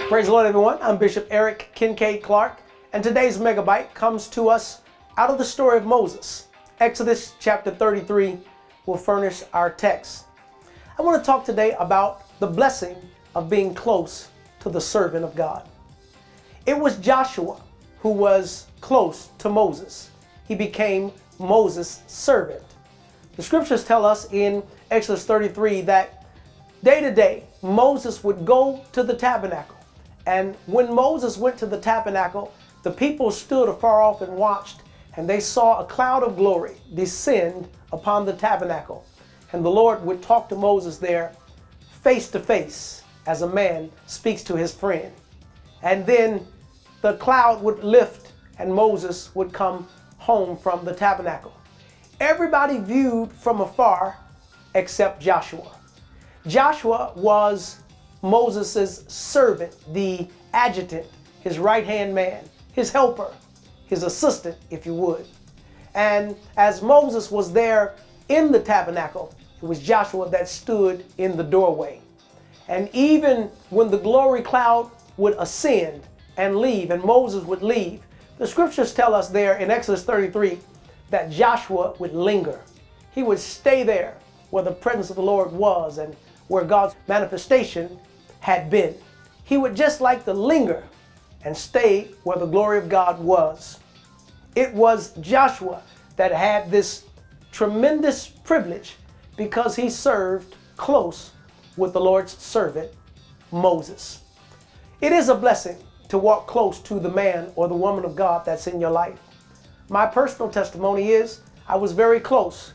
Praise the Lord, everyone. I'm Bishop Eric Kincaid Clark, and today's Megabyte comes to us out of the story of Moses. Exodus chapter 33 will furnish our text. I want to talk today about the blessing of being close to the servant of God. It was Joshua who was close to Moses. He became Moses' servant. The scriptures tell us in Exodus 33 that day to day Moses would go to the tabernacle. And when Moses went to the tabernacle, the people stood afar off and watched, and they saw a cloud of glory descend upon the tabernacle. And the Lord would talk to Moses there face to face as a man speaks to his friend. And then the cloud would lift and Moses would come home from the tabernacle. Everybody viewed from afar except Joshua. Joshua was Moses' servant, the adjutant, his right-hand man, his helper, his assistant, if you would. And as Moses was there in the tabernacle, it was Joshua that stood in the doorway. And even when the glory cloud would ascend and leave, and Moses would leave, the scriptures tell us there in Exodus 33 that Joshua would linger. He would stay there where the presence of the Lord was and where God's manifestation had been. He would just like to linger and stay where the glory of God was. It was Joshua that had this tremendous privilege because he served close with the Lord's servant, Moses. It is a blessing to walk close to the man or the woman of God that's in your life. My personal testimony is I was very close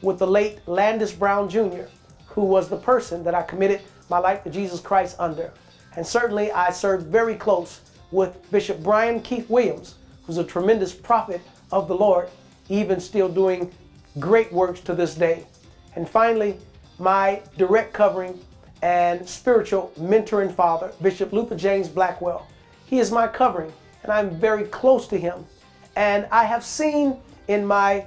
with the late Landis Brown Jr., who was the person that I committed my life to Jesus Christ under. And certainly I served very close with Bishop Brian Keith Williams, who's a tremendous prophet of the Lord, even still doing great works to this day. And finally, my direct covering and spiritual mentor and father, Bishop Luther James Blackwell. He is my covering, and I'm very close to him. And I have seen in my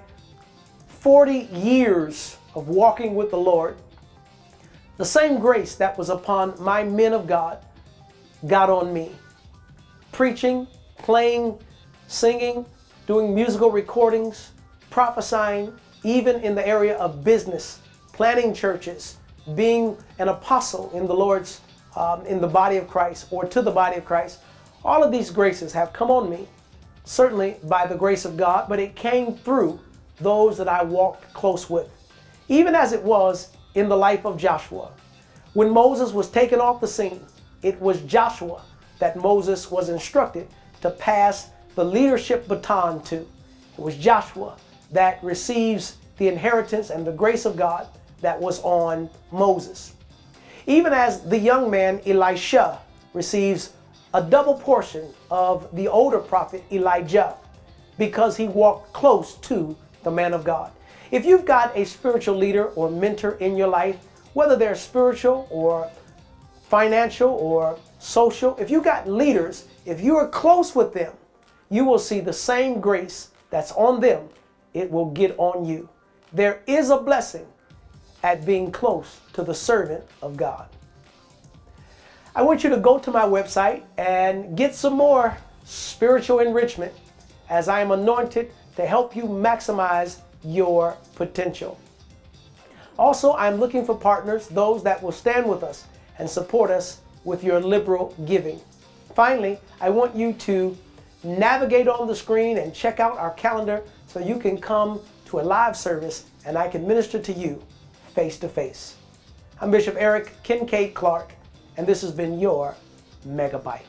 40 years of walking with the Lord, the same grace that was upon my men of God got on me. Preaching, playing, singing, doing musical recordings, prophesying, even in the area of business, planting churches, being an apostle in the Lord's, in the body of Christ or to the body of Christ. All of these graces have come on me, certainly by the grace of God, but it came through those that I walked close with. Even as it was in the life of Joshua. When Moses was taken off the scene, it was Joshua that Moses was instructed to pass the leadership baton to. It was Joshua that receives the inheritance and the grace of God that was on Moses. Even as the young man Elisha receives a double portion of the older prophet Elijah because he walked close to the man of God. If you've got a spiritual leader or mentor in your life, whether they're spiritual or financial or social, if you got leaders, if you are close with them, you will see the same grace that's on them, it will get on you. There is a blessing at being close to the servant of God. I want you to go to my website and get some more spiritual enrichment as I am anointed to help you maximize your potential. Also, I'm looking for partners, those that will stand with us and support us with your liberal giving. Finally, I want you to navigate on the screen and check out our calendar so you can come to a live service and I can minister to you face to face. I'm Bishop Eric Kincaid Clark, and this has been your Megabyte.